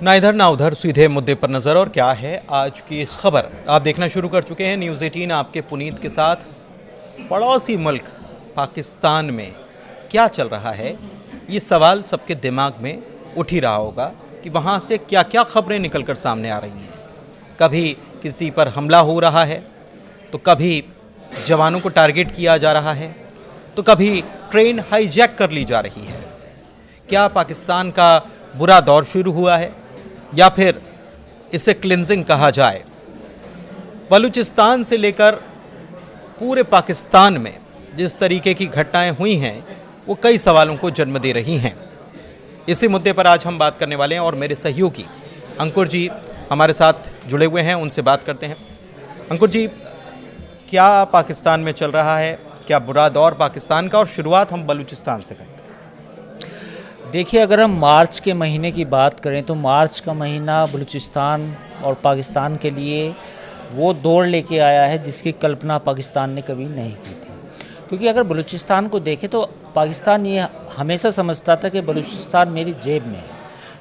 ना इधर ना उधर, सीधे मुद्दे पर नज़र। और क्या है आज की खबर, आप देखना शुरू कर चुके हैं न्यूज़ 18 आपके पुनीत के साथ। पड़ोसी मुल्क पाकिस्तान में क्या चल रहा है, ये सवाल सबके दिमाग में उठ ही रहा होगा कि वहाँ से क्या क्या खबरें निकल कर सामने आ रही हैं। कभी किसी पर हमला हो रहा है, तो कभी जवानों को टारगेट किया जा रहा है, तो कभी ट्रेन हाईजैक कर ली जा रही है। क्या पाकिस्तान का बुरा दौर शुरू हुआ है, या फिर इसे क्लिनजिंग कहा जाए? बलूचिस्तान से लेकर पूरे पाकिस्तान में जिस तरीके की घटनाएं हुई हैं, वो कई सवालों को जन्म दे रही हैं। इसी मुद्दे पर आज हम बात करने वाले हैं और मेरे सहयोगी अंकुर जी हमारे साथ जुड़े हुए हैं, उनसे बात करते हैं। अंकुर जी, क्या पाकिस्तान में चल रहा है, क्या बुरा दौर पाकिस्तान का? और शुरुआत हम बलूचिस्तान से करते हैं। देखिए, अगर हम मार्च के महीने की बात करें तो मार्च का महीना बलूचिस्तान और पाकिस्तान के लिए वो दौर लेके आया है जिसकी कल्पना पाकिस्तान ने कभी नहीं की थी। क्योंकि अगर बलूचिस्तान को देखें तो पाकिस्तान ये हमेशा समझता था कि बलूचिस्तान मेरी जेब में है,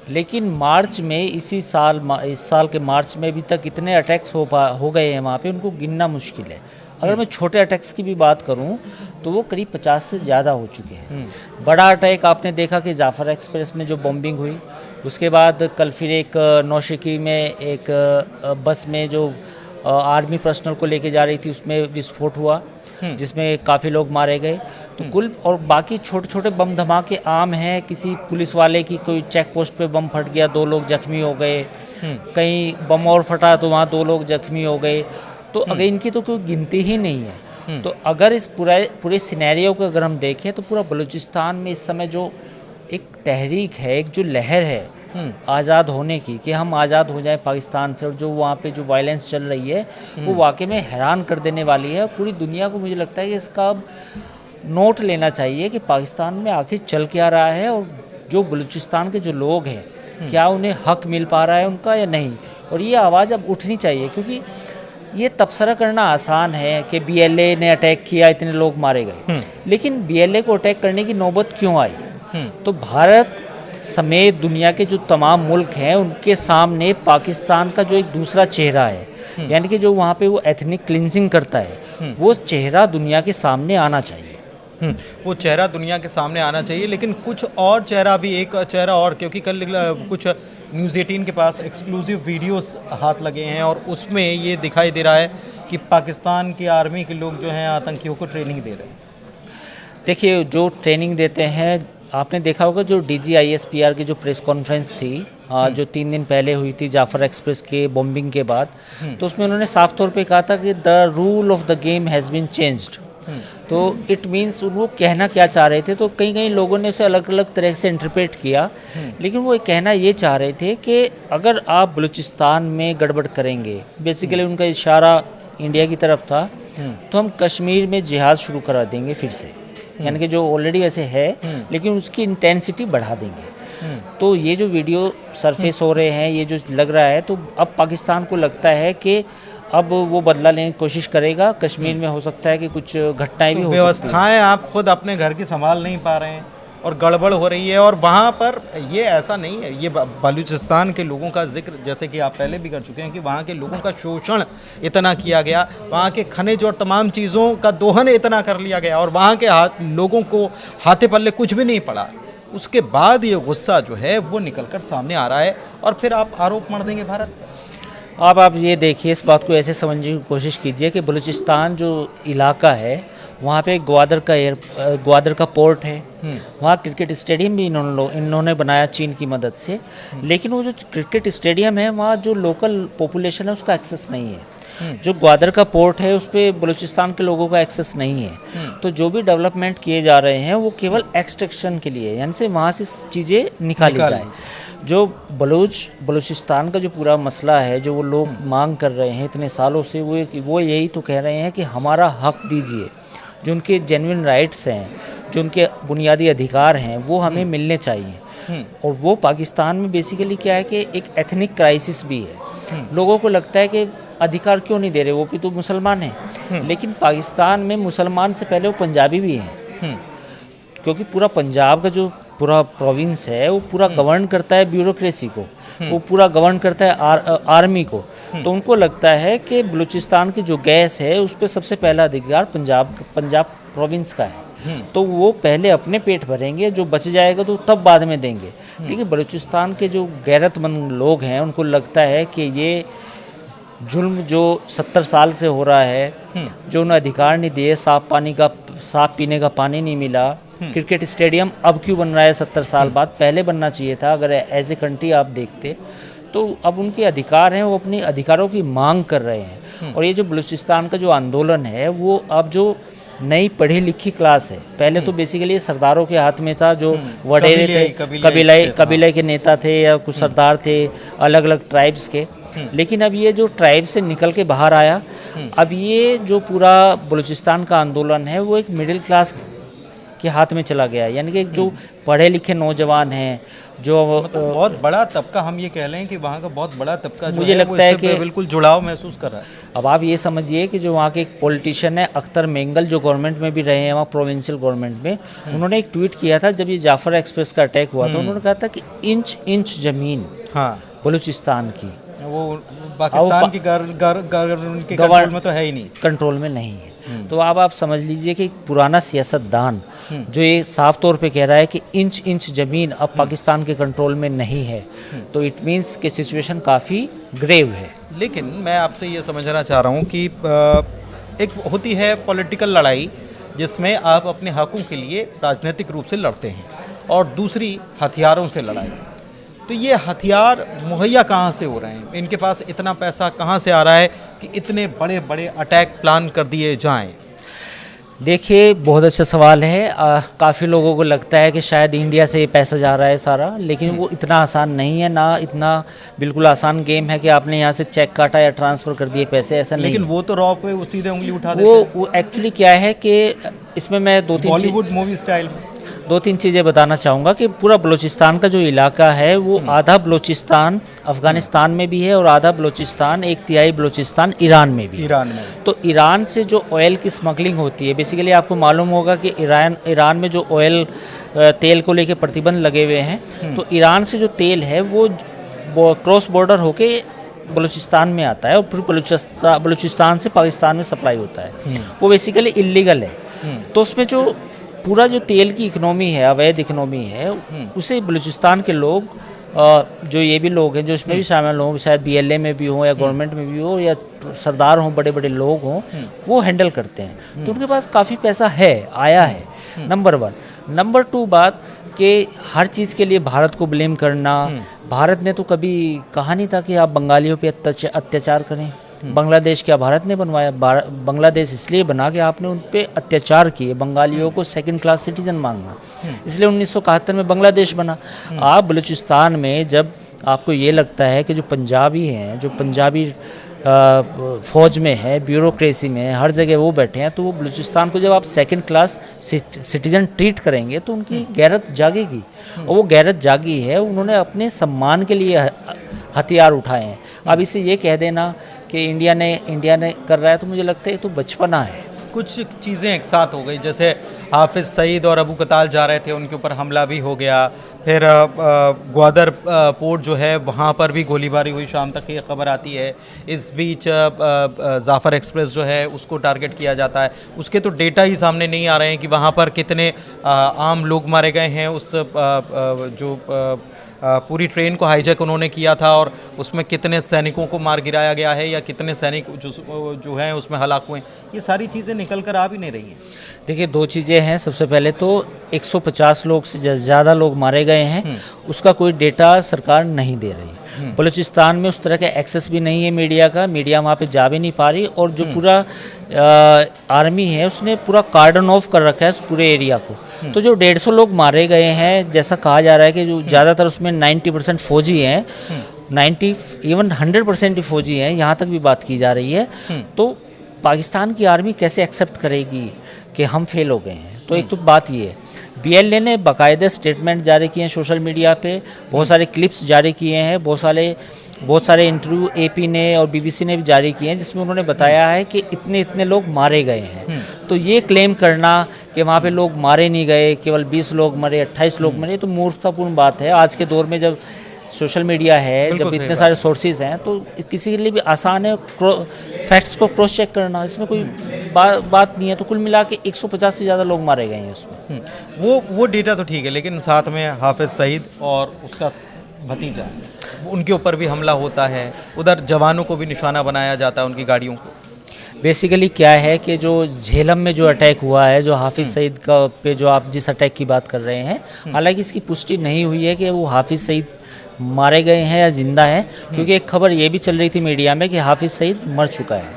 लेकिन मार्च में इस साल के मार्च में अभी तक इतने अटैक्स हो गए हैं वहाँ पे, उनको गिनना मुश्किल है। अगर मैं छोटे अटैक्स की भी बात करूं तो वो करीब 50 से ज़्यादा हो चुके हैं। बड़ा अटैक आपने देखा कि जाफ़र एक्सप्रेस में जो बॉम्बिंग हुई, उसके बाद कल फिर एक नौशेकी में एक बस में जो आर्मी पर्सनल को लेके जा रही थी उसमें विस्फोट हुआ जिसमें काफ़ी लोग मारे गए। तो कुल और बाकी छोटे छोटे बम धमाके आम हैं। किसी पुलिस वाले की कोई चेक पोस्ट पे बम फट गया, 2 लोग जख्मी हो गए। कहीं बम और फटा तो वहाँ 2 लोग जख्मी हो गए। तो अगर इनकी तो कोई गिनती ही नहीं है। तो अगर इस पूरे सिनेरियो को अगर हम देखें तो पूरा बलूचिस्तान में इस समय जो एक तहरीक है, एक जो लहर है आज़ाद होने की, कि हम आज़ाद हो जाएं पाकिस्तान से, और जो वहाँ पे जो वायलेंस चल रही है वो वाकई में हैरान कर देने वाली है। पूरी दुनिया को मुझे लगता है कि इसका अब नोट लेना चाहिए कि पाकिस्तान में आखिर चल क्या रहा है, और जो बलूचिस्तान के जो लोग हैं क्या उन्हें हक मिल पा रहा है उनका या नहीं। और ये आवाज़ अब उठनी चाहिए, क्योंकि ये तबसरा करना आसान है कि बीएलए ने अटैक किया, इतने लोग मारे गए, लेकिन बीएलए को अटैक करने की नौबत क्यों आई? तो भारत समेत दुनिया के जो तमाम मुल्क हैं उनके सामने पाकिस्तान का जो एक दूसरा चेहरा है, यानी कि जो वहाँ पे वो एथनिक क्लिनजिंग करता है, वो चेहरा दुनिया के सामने आना चाहिए। वो चेहरा दुनिया के सामने आना चाहिए, लेकिन कुछ और चेहरा भी, एक चेहरा और, क्योंकि कल कुछ न्यूज़ 18 के पास एक्सक्लूसिव वीडियोस हाथ लगे हैं और उसमें ये दिखाई दे रहा है कि पाकिस्तान की आर्मी के लोग जो हैं आतंकियों को ट्रेनिंग दे रहे हैं। देखिए, जो ट्रेनिंग देते हैं, आपने देखा होगा जो DGISPR की जो प्रेस कॉन्फ्रेंस थी जो 3 दिन पहले हुई थी जाफ़र एक्सप्रेस के बॉम्बिंग के बाद, तो उसमें उन्होंने साफ तौर पे कहा था कि the rule of the game has been changed. तो इट मीन्स वो कहना क्या चाह रहे थे, तो कई कई लोगों ने उसे अलग अलग तरह से इंटरप्रेट किया, लेकिन वो कहना ये चाह रहे थे कि अगर आप बलूचिस्तान में गड़बड़ करेंगे, बेसिकली उनका इशारा इंडिया की तरफ था, तो हम कश्मीर में जिहाद शुरू करा देंगे फिर से, यानी कि जो ऑलरेडी वैसे है लेकिन उसकी इंटेंसिटी बढ़ा देंगे। तो ये जो वीडियो सरफेस हो रहे हैं, ये जो लग रहा है, तो अब पाकिस्तान को लगता है कि अब वो बदला लेने की कोशिश करेगा। कश्मीर में हो सकता है कि कुछ घटनाएं भी हो सकती हैं। व्यवस्थाएं आप खुद अपने घर की संभाल नहीं पा रहे हैं और गड़बड़ हो रही है। और वहाँ पर ये ऐसा नहीं है, ये बलूचिस्तान के लोगों का जिक्र जैसे कि आप पहले भी कर चुके हैं कि वहाँ के लोगों का शोषण इतना किया गया, वहाँ के खनिज और तमाम चीज़ों का दोहन इतना कर लिया गया, और वहाँ के लोगों को हाथे पल्ले कुछ भी नहीं पड़ा। उसके बाद ये गुस्सा जो है वो निकल कर सामने आ रहा है, और फिर आप आरोप मढ़ देंगे भारत। अब आप ये देखिए, इस बात को ऐसे समझने की कोशिश कीजिए कि बलूचिस्तान जो इलाका है वहाँ पे ग्वादर का पोर्ट है, वहाँ क्रिकेट स्टेडियम भी इन्होंने बनाया चीन की मदद से, लेकिन वो जो क्रिकेट स्टेडियम है वहाँ जो लोकल पॉपुलेशन है उसका एक्सेस नहीं है। जो ग्वादर का पोर्ट है उस पर बलूचिस्तान के लोगों का एक्सेस नहीं है। तो जो भी डेवलपमेंट किए जा रहे हैं वो केवल एक्सट्रैक्शन के लिए, यानी से वहाँ से चीज़ें निकाली जाए। जो बलूचिस्तान का जो पूरा मसला है, जो वो लोग मांग कर रहे हैं इतने सालों से, वो यही तो कह रहे हैं कि हमारा हक दीजिए, जो उनके जेन्युइन राइट्स हैं, जो उनके बुनियादी अधिकार हैं, वो हमें मिलने चाहिए। और वो पाकिस्तान में बेसिकली क्या है कि एक एथनिक क्राइसिस भी है। लोगों को लगता है कि अधिकार क्यों नहीं दे रहे, वो भी तो मुसलमान हैं, लेकिन पाकिस्तान में मुसलमान से पहले वो पंजाबी भी हैं, क्योंकि पूरा पंजाब का जो पूरा प्रोविंस है वो पूरा गवर्न करता है ब्यूरोक्रेसी को, वो पूरा गवर्न करता है आर्मी को। तो उनको लगता है कि बलूचिस्तान की जो गैस है उस पर सबसे पहला अधिकार पंजाब प्रोविंस का है, तो वो पहले अपने पेट भरेंगे, जो बच जाएगा तो तब बाद में देंगे। लेकिन बलूचिस्तान के जो गैरतमंद लोग हैं उनको लगता है कि ये जुल्म जो 70 साल से हो रहा है, जो उन्हें अधिकार नहीं दिए, साफ पीने का पानी नहीं मिला, क्रिकेट स्टेडियम अब क्यों बन रहा है 70 साल बाद, पहले बनना चाहिए था। अगर एज ए कंट्री आप देखते तो अब उनके अधिकार हैं, वो अपने अधिकारों की मांग कर रहे हैं। और ये जो बलूचिस्तान का जो आंदोलन है वो अब जो नई पढ़ी लिखी क्लास है, पहले तो बेसिकली सरदारों के हाथ में था, जो वडेरे थे, कबीले के नेता थे या कुछ सरदार थे अलग अलग ट्राइब्स के। लेकिन अब ये जो ट्राइब से निकल के बाहर आया, अब ये जो पूरा बलूचिस्तान का आंदोलन है वो एक मिडिल क्लास के हाथ में चला गया, यानी कि जो पढ़े लिखे नौजवान हैं, जो मतलब बहुत बड़ा तबका, हम ये कह रहे हैं कि वहाँ का बहुत बड़ा तबका जो मुझे है लगता है कि बिल्कुल जुड़ाव महसूस कर रहा है। अब आप ये समझिए कि जो वहाँ के एक पॉलिटिशियन है अख्तर मेंगल, जो गवर्नमेंट में भी रहे हैं, वहाँ प्रोविंशियल गवर्नमेंट में, उन्होंने एक ट्वीट किया था जब ये जाफर एक्सप्रेस का अटैक हुआ था। उन्होंने कहा था कि इंच इंच ज़मीन बलूचिस्तान की वो पाकिस्तान की कंट्रोल में तो है ही नहीं, कंट्रोल में नहीं है। तो अब आप समझ लीजिए कि पुराना सियासतदान जो ये साफ तौर पे कह रहा है कि इंच इंच ज़मीन अब पाकिस्तान के कंट्रोल में नहीं है, तो इट मीन्स कि सिचुएशन काफ़ी ग्रेव है। लेकिन मैं आपसे ये समझना चाह रहा हूँ कि एक होती है पॉलिटिकल लड़ाई जिसमें आप अपने हकों के लिए राजनीतिक रूप से लड़ते हैं, और दूसरी हथियारों से लड़ाई। तो ये हथियार मुहैया कहाँ से हो रहे हैं? इनके पास इतना पैसा कहाँ से आ रहा है कि इतने बड़े बड़े अटैक प्लान कर दिए जाएं? देखिए, बहुत अच्छा सवाल है। काफ़ी लोगों को लगता है कि शायद इंडिया से ये पैसा जा रहा है सारा, लेकिन वो इतना आसान नहीं है ना, इतना बिल्कुल आसान गेम है कि आपने यहाँ से चेक काटा या ट्रांसफ़र कर दिए पैसे, ऐसा नहीं। लेकिन वो तो रॉ पे सीधे उंगली उठा देते हैं। वो एक्चुअली क्या है कि इसमें मैं बॉलीवुड मूवी स्टाइल दो तीन चीज़ें बताना चाहूँगा कि पूरा बलूचिस्तान का जो इलाका है वो आधा बलूचिस्तान अफ़गानिस्तान में भी है और आधा बलूचिस्तान, एक तिहाई बलूचिस्तान ईरान में भी है। तो ईरान से जो ऑयल की स्मगलिंग होती है, बेसिकली आपको मालूम होगा कि ईरान में जो ऑयल तेल को लेके प्रतिबंध लगे हुए हैं, तो ईरान से जो तेल है वो क्रॉस बॉर्डर होके बलूचिस्तान में आता है और फिर बलूचिस्तान से पाकिस्तान में सप्लाई होता है। वो बेसिकली इलीगल है। तो उसमें जो पूरा जो तेल की इकनॉमी है, अवैध इकनॉमी है, उसे बलूचिस्तान के लोग, जो ये भी लोग हैं जो इसमें भी शामिल हों, शायद BLA में भी हों या गवर्नमेंट में भी हो या सरदार हों, बड़े बड़े लोग हों, वो हैंडल करते हैं। तो उनके पास काफ़ी पैसा है, आया है, नंबर 1। नंबर 2 बात कि हर चीज़ के लिए भारत को ब्लेम करना। भारत ने तो कभी कहा नहीं था कि आप बंगालियों पे अत्याचार करें। बांग्लादेश क्या भारत ने बनवाया? बांग्लादेश इसलिए बना कि आपने उन पे अत्याचार किए, बंगालियों को सेकंड क्लास सिटीजन मांगना, इसलिए 1971 में बांग्लादेश बना। आप बलूचिस्तान में जब आपको ये लगता है कि जो पंजाबी हैं, जो पंजाबी फ़ौज में है, ब्यूरोक्रेसी में, हर जगह वो बैठे हैं, तो वो बलूचिस्तान को जब आप सेकंड क्लास सिटीजन ट्रीट करेंगे तो उनकी गैरत जागेगी, और वो गैरत जागी है। उन्होंने अपने सम्मान के लिए हथियार उठाए हैं। अब इसे ये कह देना कि इंडिया ने कर रहा है, तो मुझे लगता है ये तो बचपना है। कुछ चीज़ें एक साथ हो गई, जैसे हाफिज़ सईद और अबू कताल जा रहे थे, उनके ऊपर हमला भी हो गया। फिर ग्वादर पोर्ट जो है वहाँ पर भी गोलीबारी हुई, शाम तक ये खबर आती है। इस बीच जाफ़र एक्सप्रेस जो है उसको टारगेट किया जाता है। उसके तो डेटा ही सामने नहीं आ रहे हैं कि वहाँ पर कितने आम लोग मारे गए हैं। उस जो पूरी ट्रेन को हाईजैक उन्होंने किया था और उसमें कितने सैनिकों को मार गिराया गया है या कितने सैनिक जो हैं उसमें हलाक हुए, ये सारी चीज़ें निकल कर आ भी नहीं रही हैं। देखिए, 2 चीज़ें हैं। सबसे पहले तो 150 लोग से ज़्यादा लोग मारे गए हैं, उसका कोई डेटा सरकार नहीं दे रही। बलूचिस्तान में उस तरह का एक्सेस भी नहीं है मीडिया का, मीडिया वहाँ पे जा भी नहीं पा रही, और जो पूरा आर्मी है उसने पूरा कार्डन ऑफ कर रखा है उस पूरे एरिया को। तो जो 150 लोग मारे गए हैं, जैसा कहा जा रहा है कि जो ज़्यादातर उसमें 90% फौजी हैं, 90 इवन 100% ही फौजी हैं, यहाँ तक भी बात की जा रही है। तो पाकिस्तान की आर्मी कैसे एक्सेप्ट करेगी कि हम फेल हो गए हैं? तो एक तो बात ये है। BLA ने बाकायदे स्टेटमेंट जारी किए हैं सोशल मीडिया पे, बहुत सारे क्लिप्स जारी किए हैं, बहुत सारे बहुत सारे इंटरव्यू एपी ने और बीबीसी ने भी जारी किए हैं जिसमें उन्होंने बताया है कि इतने इतने लोग मारे गए हैं। तो ये क्लेम करना कि वहाँ पे लोग मारे नहीं गए, केवल 20 लोग मरे, 28 लोग मरे, तो मूर्खतापूर्ण बात है। आज के दौर में जब सोशल मीडिया है, जब इतने सारे सोर्सेज हैं, तो किसी के लिए भी आसान है फैक्ट्स को क्रॉस चेक करना, इसमें कोई बात नहीं है। तो कुल मिला के 150 से ज़्यादा लोग मारे गए हैं उसमें। वो डेटा तो ठीक है, लेकिन साथ में हाफिज सईद और उसका भतीजा, उनके ऊपर भी हमला होता है, उधर जवानों को भी निशाना बनाया जाता है, उनकी गाड़ियों को। बेसिकली क्या है कि जो झेलम में जो अटैक हुआ है, जो हाफिज़ सईद का पे जो आप जिस अटैक की बात कर रहे हैं, हालांकि इसकी पुष्टि नहीं हुई है कि वो हाफिज़ सईद मारे गए हैं या जिंदा हैं, क्योंकि एक खबर ये भी चल रही थी मीडिया में कि हाफिज़ सईद मर चुका है।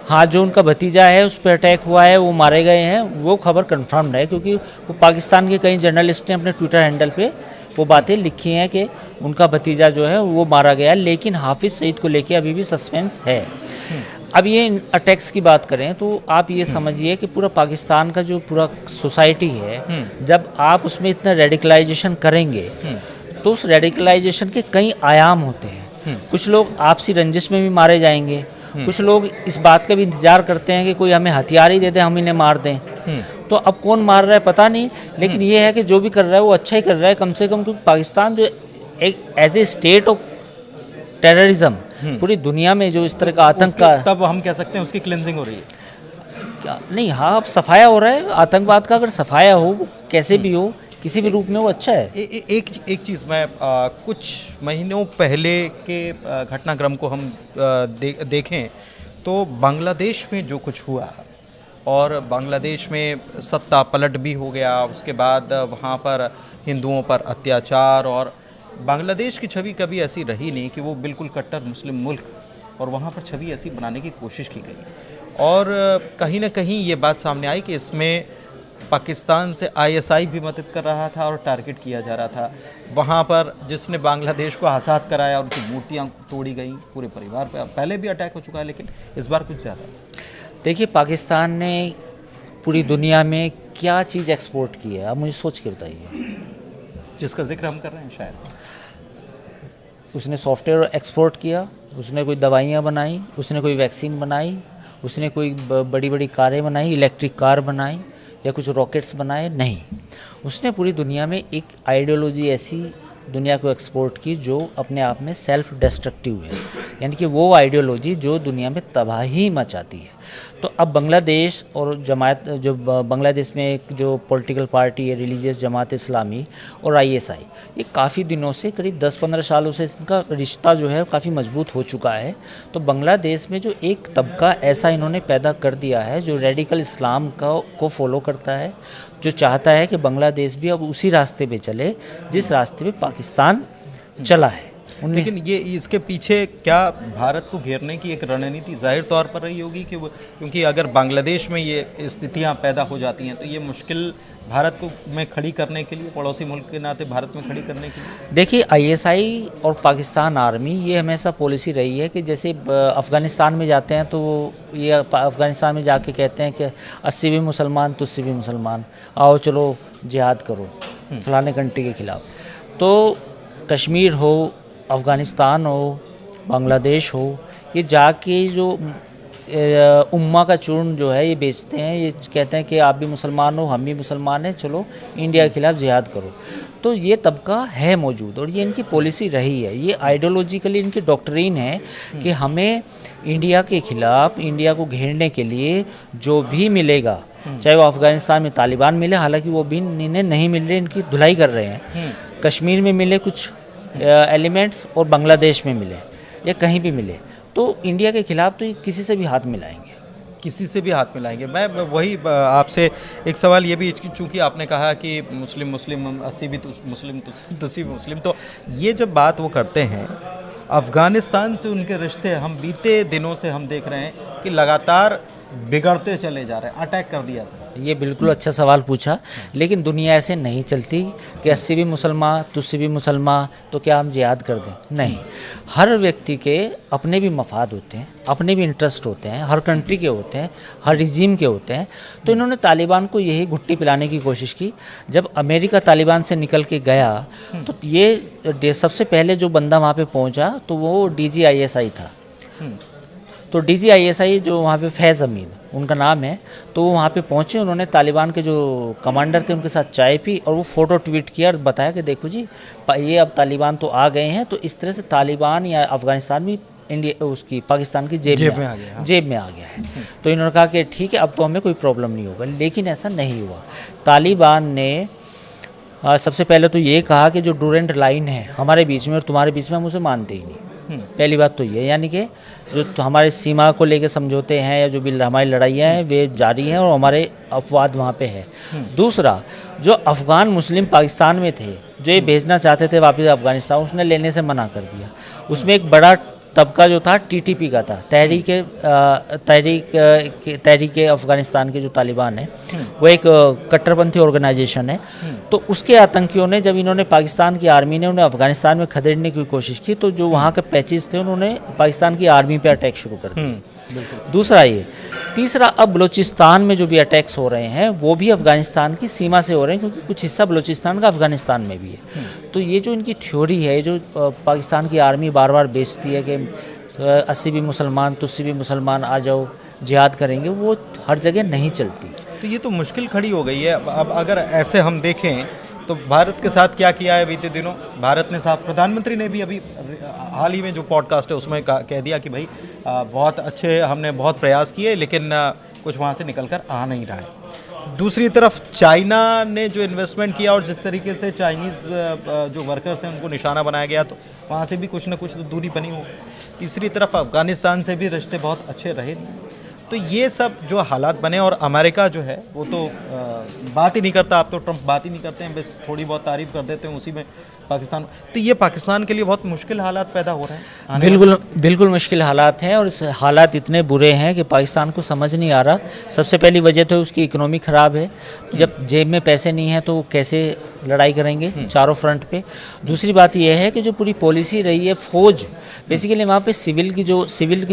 हाँ, जो उनका भतीजा है उस पर अटैक हुआ है, वो मारे गए हैं, वो खबर कन्फर्म्ड है, क्योंकि वो पाकिस्तान के कई जर्नलिस्ट ने अपने ट्विटर हैंडल पे वो बातें लिखी हैं कि उनका भतीजा जो है वो मारा गया। लेकिन हाफिज़ सईद को लेके अभी भी सस्पेंस है। अब ये अटैक्स की बात करें तो आप ये समझिए कि पूरा पाकिस्तान का जो पूरा सोसाइटी है, जब आप उसमें इतना रेडिकलाइजेशन करेंगे तो उस रेडिकलाइजेशन के कई आयाम होते हैं। कुछ लोग आपसी रंजिश में भी मारे जाएंगे, कुछ लोग इस बात का भी इंतजार करते हैं कि कोई हमें हथियार ही दे दे, हम इन्हें मार दें। तो अब कौन मार रहा है पता नहीं, लेकिन ये है कि जो भी कर रहा है वो अच्छा ही कर रहा है कम से कम, क्योंकि पाकिस्तान जो एक as a state of terrorism पूरी दुनिया में जो इस तरह का आतंक का, तब हम कह सकते हैं उसकी क्लिनजिंग हो रही है क्या नहीं। हाँ, अब सफाया हो रहा है आतंकवाद का। अगर सफाया हो कैसे भी हो, किसी भी रूप में, वो अच्छा है। एक चीज़ मैं कुछ महीनों पहले के घटनाक्रम को हम देखें तो बांग्लादेश में जो कुछ हुआ और बांग्लादेश में सत्ता पलट भी हो गया, उसके बाद वहाँ पर हिंदुओं पर अत्याचार, और बांग्लादेश की छवि कभी ऐसी रही नहीं कि वो बिल्कुल कट्टर मुस्लिम मुल्क, और वहाँ पर छवि ऐसी बनाने की कोशिश की गई। और कहीं ना कहीं ये बात सामने आई कि इसमें पाकिस्तान से आईएसआई भी मदद कर रहा था और टारगेट किया जा रहा था। वहाँ पर जिसने बांग्लादेश को आज़ाद कराया, उनकी मूर्तियाँ तोड़ी गई, पूरे परिवार पर पहले भी अटैक हो चुका है, लेकिन इस बार कुछ ज़्यादा। देखिए, पाकिस्तान ने पूरी दुनिया में क्या चीज़ एक्सपोर्ट की है, आप मुझे सोच के बताइए। जिसका जिक्र हम कर रहे हैं, शायद उसने सॉफ्टवेयर एक्सपोर्ट किया, उसने कोई दवाइयाँ बनाई, उसने कोई वैक्सीन बनाई, उसने कोई बड़ी बड़ी कारें बनाई, इलेक्ट्रिक कार बनाई, या कुछ रॉकेट्स बनाए? नहीं। उसने पूरी दुनिया में एक आइडियोलॉजी ऐसी दुनिया को एक्सपोर्ट की जो अपने आप में सेल्फ डिस्ट्रक्टिव है, यानी कि वो आइडियोलॉजी जो दुनिया में तबाही मचाती है। तो अब बांग्लादेश और जमात, जो बांग्लादेश में एक जो पॉलिटिकल पार्टी है रिलीजियस जमात इस्लामी और आईएसआई, ये काफ़ी दिनों से, करीब 10-15 सालों से इनका रिश्ता जो है काफ़ी मजबूत हो चुका है। तो बांग्लादेश में जो एक तबका ऐसा इन्होंने पैदा कर दिया है जो रेडिकल इस्लाम को फॉलो करता है, जो चाहता है कि बांग्लादेश भी अब उसी रास्ते पे चले जिस रास्ते पे पाकिस्तान चला है। लेकिन ये इसके पीछे क्या भारत को घेरने की एक रणनीति जाहिर तौर पर रही होगी कि वो, क्योंकि अगर बांग्लादेश में ये स्थितियां पैदा हो जाती हैं तो ये मुश्किल भारत को में खड़ी करने के लिए, पड़ोसी मुल्क के नाते भारत में खड़ी करने के लिए। देखिए, आईएसआई और पाकिस्तान आर्मी ये हमेशा पॉलिसी रही है कि जैसे अफ़गानिस्तान में जाते हैं तो ये अफ़गानिस्तान में जाके कहते हैं कि 80 भी मुसलमान तुझसे भी मुसलमान, आओ चलो जिहाद करो फलाने कंट्री के ख़िलाफ़। तो कश्मीर हो, अफ़गानिस्तान हो, बांग्लादेश हो, ये जाके जो उम्मा का चूर्ण जो है ये बेचते हैं, ये कहते हैं कि आप भी मुसलमान हो, हम भी मुसलमान हैं, चलो इंडिया के खिलाफ़ जिहाद करो। तो ये तबका है मौजूद और ये इनकी पॉलिसी रही है, ये आइडियोलॉजिकली इनकी डॉक्ट्रिन है कि हमें इंडिया के ख़िलाफ़, इंडिया को घेरने के लिए जो भी मिलेगा, चाहे वो अफ़गानिस्तान में तालिबान मिले, हालांकि वो भी इन्हें नहीं मिल रहे, इनकी धुलाई कर रहे हैं, कश्मीर में मिले कुछ एलिमेंट्स और बांग्लादेश में मिले या कहीं भी मिले, तो इंडिया के खिलाफ़ तो किसी से भी हाथ मिलाएंगे, किसी से भी हाथ मिलाएंगे। मैं वही आपसे एक सवाल ये भी, चूँकि आपने कहा कि मुस्लिम 80 भी मुस्लिम तुसी भी मुस्लिम, तो ये जब बात वो करते हैं अफ़गानिस्तान से उनके रिश्ते, हम बीते दिनों से हम देख रहे हैं कि लगातार बिगड़ते चले जा रहे हैं। अटैक कर दिया था ये बिल्कुल अच्छा सवाल पूछा, लेकिन दुनिया ऐसे नहीं चलती कि 80 भी मुसलमान तुझसे भी मुसलमान तो क्या हम जिहाद कर दें। नहीं, हर व्यक्ति के अपने भी मफाद होते हैं, अपने भी इंटरेस्ट होते हैं, हर कंट्री के होते हैं, हर रिजीम के होते हैं। तो इन्होंने तालिबान को यही घुट्टी पिलाने की कोशिश की। जब अमेरिका तालिबान से निकल के गया तो ये सबसे पहले जो बंदा वहाँ पे पहुँचा तो वो DGISI था। तो DGISI जो वहाँ पे फैज़ अमीन उनका नाम है, तो वो वहाँ पे पहुँचे, उन्होंने तालिबान के जो कमांडर थे उनके साथ चाय पी और वो फ़ोटो ट्वीट किया और बताया कि देखो जी ये अब तालिबान तो आ गए हैं। तो इस तरह से तालिबान या अफ़गानिस्तान में इंडिया उसकी पाकिस्तान की जेब में आ गया, जेब में आ गया है। तो इन्होंने कहा कि ठीक है अब तो हमें कोई प्रॉब्लम नहीं होगा, लेकिन ऐसा नहीं हुआ। तालिबान ने सबसे पहले तो ये कहा कि जो डूरेंट लाइन है हमारे बीच में और तुम्हारे बीच में, हम उसे मानते ही नहीं। पहली बात तो ये, यानी कि जो तो हमारे सीमा को लेके समझौते हैं या जो भी हमारी लड़ाइयाँ हैं वे जारी हैं और हमारे अपवाद वहाँ पे है। दूसरा, जो अफ़गान मुस्लिम पाकिस्तान में थे जो ये भेजना चाहते थे वापस अफ़गानिस्तान, उसने लेने से मना कर दिया। उसमें एक बड़ा तबका जो था TTP का था, तहरीक अफ़गानिस्तान के जो तालिबान है वो एक कट्टरपंथी ऑर्गेनाइजेशन है। तो उसके आतंकियों ने, जब इन्होंने पाकिस्तान की आर्मी ने उन्हें अफ़गानिस्तान में खदेड़ने की कोशिश की तो जो वहाँ के पैचेस थे उन्होंने पाकिस्तान की आर्मी पे अटैक शुरू कर दिया। दूसरा ये। तीसरा, अब बलूचिस्तान में जो भी अटैक्स हो रहे हैं वो भी अफ़गानिस्तान की सीमा से हो रहे हैं, क्योंकि कुछ हिस्सा बलूचिस्तान का अफ़गानिस्तान में भी है। तो ये जो इनकी थ्योरी है, जो पाकिस्तान की आर्मी बार बार बेचती है कि 80 भी मुसलमान तुझसे भी मुसलमान आ जाओ जिहाद करेंगे, वो हर जगह नहीं चलती। तो ये तो मुश्किल खड़ी हो गई है। अब अगर ऐसे हम देखें तो भारत के साथ क्या किया है बीते दिनों, भारत ने साहब प्रधानमंत्री ने भी अभी हाल ही में जो पॉडकास्ट है उसमें कह दिया कि भाई बहुत अच्छे हमने बहुत प्रयास किए लेकिन कुछ वहाँ से निकल कर आ नहीं रहा है। दूसरी तरफ चाइना ने जो इन्वेस्टमेंट किया और जिस तरीके से चाइनीज़ जो वर्कर्स हैं उनको निशाना बनाया गया, तो वहाँ से भी कुछ ना कुछ तो दूरी बनी हो। तीसरी तरफ अफ़गानिस्तान से भी रिश्ते बहुत अच्छे रहे। तो ये सब जो हालात बने और अमेरिका जो है वो तो बात ही नहीं करता। आप तो ट्रंप बात ही नहीं करते हैं, बस थोड़ी बहुत तारीफ़ कर देते हैं उसी में पाकिस्तान। तो ये पाकिस्तान के लिए बहुत मुश्किल हालात पैदा हो रहे हैं। बिल्कुल मुश्किल हालात हैं और हालात इतने बुरे हैं कि पाकिस्तान को समझ नहीं आ रहा। सबसे पहली वजह तो उसकी इकोनॉमी ख़राब है। जब जेब में पैसे नहीं हैं तो कैसे लड़ाई करेंगे चारों फ्रंट पे। दूसरी बात यह है कि जो पूरी पॉलिसी रही है, फ़ौज बेसिकली वहाँ पे सिविल की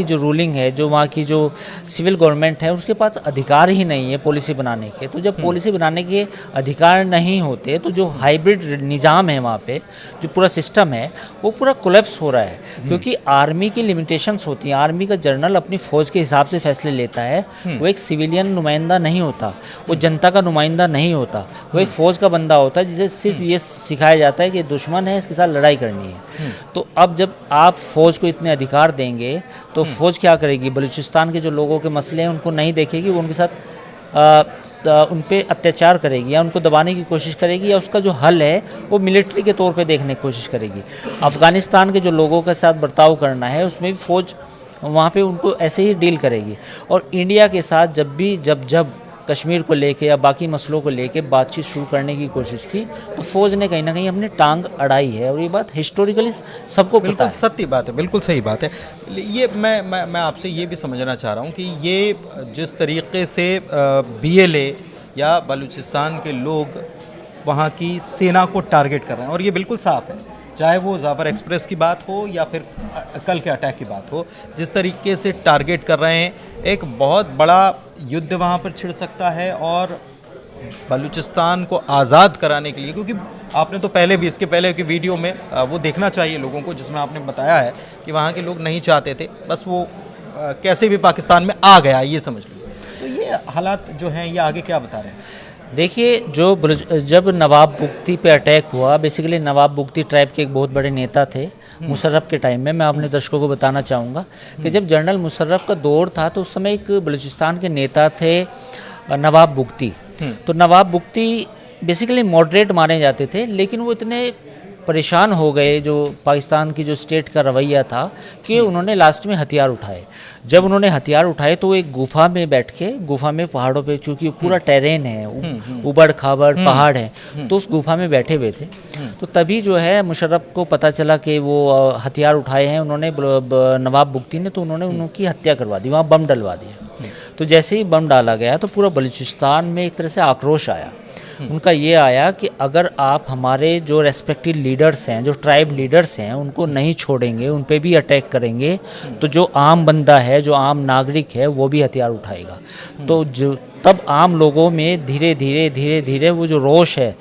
जो रूलिंग है, जो वहाँ की जो सिविल गवर्नमेंट है उसके पास अधिकार ही नहीं है पॉलिसी बनाने के। तो जब पॉलिसी बनाने के अधिकार नहीं होते तो जो हाइब्रिड निज़ाम है वहाँ पे, जो पूरा सिस्टम है वो पूरा कोलैप्स हो रहा है। क्योंकि आर्मी की लिमिटेशंस होती हैं। आर्मी का जनरल अपनी फ़ौज के हिसाब से फैसले लेता है। वो एक सिविलियन नुमाइंदा नहीं होता, वो जनता का नुमाइंदा नहीं होता, वो एक फ़ौज का बंदा होता है जिसे सिर्फ ये सिखाया जाता है कि दुश्मन है इसके साथ लड़ाई करनी है। तो अब जब आप फ़ौज को इतने अधिकार देंगे तो फ़ौज क्या करेगी? बलूचिस्तान के जो लोगों के मसले हैं उनको नहीं देखेगी, वो उनके साथ उन पे अत्याचार करेगी या उनको दबाने की कोशिश करेगी, या उसका जो हल है वो मिलिट्री के तौर पे देखने की कोशिश करेगी। अफ़गानिस्तान के जो लोगों के साथ बर्ताव करना है उसमें भी फ़ौज वहाँ पे उनको ऐसे ही डील करेगी। और इंडिया के साथ जब कश्मीर को लेके या बाकी मसलों को लेके बातचीत शुरू करने की कोशिश की तो फ़ौज ने कहीं ना कहीं अपनी टांग अड़ाई है। और ये बात हिस्टोरिकली सबको पता है। सत्य बात है, बिल्कुल सही बात है। ये मैं आपसे ये भी समझना चाह रहा हूँ कि ये जिस तरीके से BLA या बलूचिस्तान के लोग वहाँ की सेना को टारगेट कर रहे हैं, और ये बिल्कुल साफ़ है, चाहे वो ज़ाफ़र एक्सप्रेस की बात हो या फिर कल के अटैक की बात हो, जिस तरीके से टारगेट कर रहे हैं, एक बहुत बड़ा युद्ध वहाँ पर छिड़ सकता है। और बलूचिस्तान को आज़ाद कराने के लिए, क्योंकि आपने तो पहले भी इसके पहले की वीडियो में वो देखना चाहिए लोगों को जिसमें आपने बताया है कि वहाँ के लोग नहीं चाहते थे, बस वो कैसे भी पाकिस्तान में आ गया, ये समझ लो। तो ये हालात जो हैं ये आगे क्या बता रहे हैं? देखिए, जब नवाब बुगती पे अटैक हुआ, बेसिकली नवाब बुगती ट्राइब के एक बहुत बड़े नेता थे मुशर्रफ के टाइम में। मैं अपने दर्शकों को बताना चाहूँगा कि जब जनरल मुशर्रफ का दौर था तो उस समय एक बलूचिस्तान के नेता थे नवाब बुगती। तो नवाब बुगती बेसिकली मॉडरेट माने जाते थे, लेकिन वो इतने परेशान हो गए जो पाकिस्तान की जो स्टेट का रवैया था कि उन्होंने लास्ट में हथियार उठाए। जब उन्होंने हथियार उठाए तो एक गुफा में बैठ के, गुफा में पहाड़ों पे, चूँकि पूरा टेरेन है, उबड़ खाबड़ पहाड़ है, तो उस गुफा में बैठे हुए थे। तो तभी जो है मुशर्रफ को पता चला कि वो हथियार उठाए हैं उन्होंने नवाब बुगती ने, तो उन्होंने उनकी हत्या करवा दी, वहाँ बम डलवा दिया। तो जैसे ही बम डाला गया तो पूरा बलूचिस्तान में एक तरह से आक्रोश आया। उनका ये आया कि अगर आप हमारे जो रेस्पेक्टिव लीडर्स हैं, जो ट्राइब लीडर्स हैं, उनको नहीं छोड़ेंगे, उन पे भी अटैक करेंगे तो जो आम बंदा है, जो आम नागरिक है, वो भी हथियार उठाएगा। तो जो तब आम लोगों में धीरे धीरे वो जो रोष है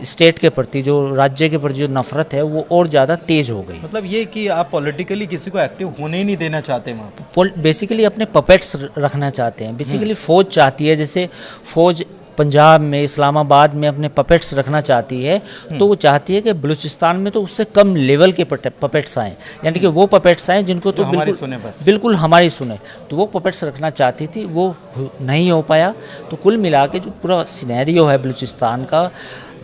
स्टेट के प्रति, जो राज्य के प्रति जो नफरत है, वो और ज़्यादा तेज़ हो गई। मतलब ये कि आप पॉलिटिकली किसी को एक्टिव होने ही नहीं देना चाहते वहाँ पे, बेसिकली अपने पपेट्स रखना चाहते हैं। बेसिकली फ़ौज चाहती है, जैसे फ़ौज पंजाब में, इस्लामाबाद में अपने पपेट्स रखना चाहती है, तो वो चाहती है कि बलूचिस्तान में तो उससे कम लेवल के पपेट्स आएँ, यानी कि वो पपेट्स आएँ जिनको तो बिल्कुल हमारी सुने। तो वो पपेट्स रखना चाहती थी, वो नहीं हो पाया। तो कुल मिला के जो पूरा सिनेरियो है बलूचिस्तान का,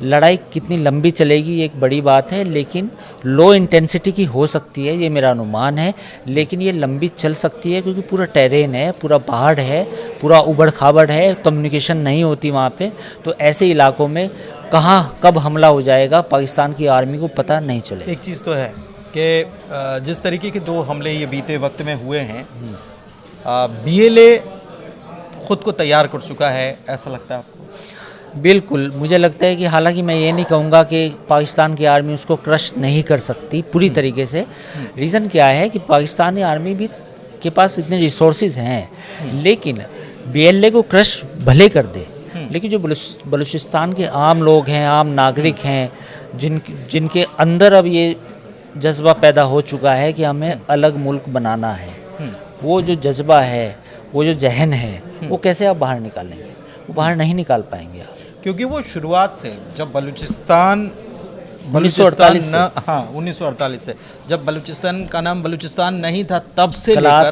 लड़ाई कितनी लंबी चलेगी ये एक बड़ी बात है, लेकिन लो इंटेंसिटी की हो सकती है, ये मेरा अनुमान है। लेकिन ये लंबी चल सकती है क्योंकि पूरा टेरेन है, पूरा पहाड़ है, पूरा उबड़ खाबड़ है, कम्युनिकेशन नहीं होती वहाँ पे। तो ऐसे इलाकों में कहाँ कब हमला हो जाएगा पाकिस्तान की आर्मी को पता नहीं चलेगा। एक चीज़ तो है कि जिस तरीके के 2 हमले ये बीते वक्त में हुए हैं, BLA खुद को तैयार कर चुका है, ऐसा लगता है आपको? बिल्कुल, मुझे लगता है कि हालांकि मैं ये नहीं कहूँगा कि पाकिस्तान की आर्मी उसको क्रश नहीं कर सकती पूरी तरीके से। रीज़न क्या है कि पाकिस्तानी आर्मी भी के पास इतने रिसोर्सेज हैं, लेकिन BLA को क्रश भले कर दे, लेकिन जो बलूचिस्तान के आम लोग हैं, आम नागरिक हैं, जिनके अंदर अब ये जज्बा पैदा हो चुका है कि हमें अलग मुल्क बनाना है, वो जो जज्बा है, वो जो जहन है, वो कैसे आप बाहर निकालेंगे? वो बाहर नहीं निकाल पाएंगे आप। क्योंकि वो शुरुआत से जब बलूचिस्तान 1948 से जब बलूचिस्तान का नाम बलूचिस्तान नहीं था, तब से लेकर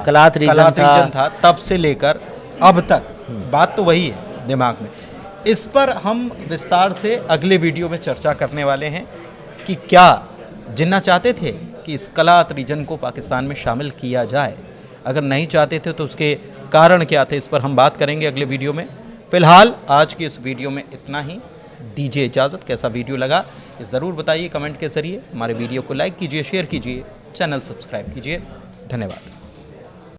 कलात रीजन था, तब से लेकर अब तक बात तो वही है दिमाग में। इस पर हम विस्तार से अगले वीडियो में चर्चा करने वाले हैं कि क्या जिन्ना चाहते थे कि इस कलात रीजन को पाकिस्तान में शामिल किया जाए, अगर नहीं चाहते थे तो उसके कारण क्या थे, इस पर हम बात करेंगे अगले वीडियो में। फ़िलहाल आज की इस वीडियो में इतना ही। दीजिए इजाज़त। कैसा वीडियो लगा ये ज़रूर बताइए कमेंट के ज़रिए। हमारे वीडियो को लाइक कीजिए, शेयर कीजिए, चैनल सब्सक्राइब कीजिए। धन्यवाद।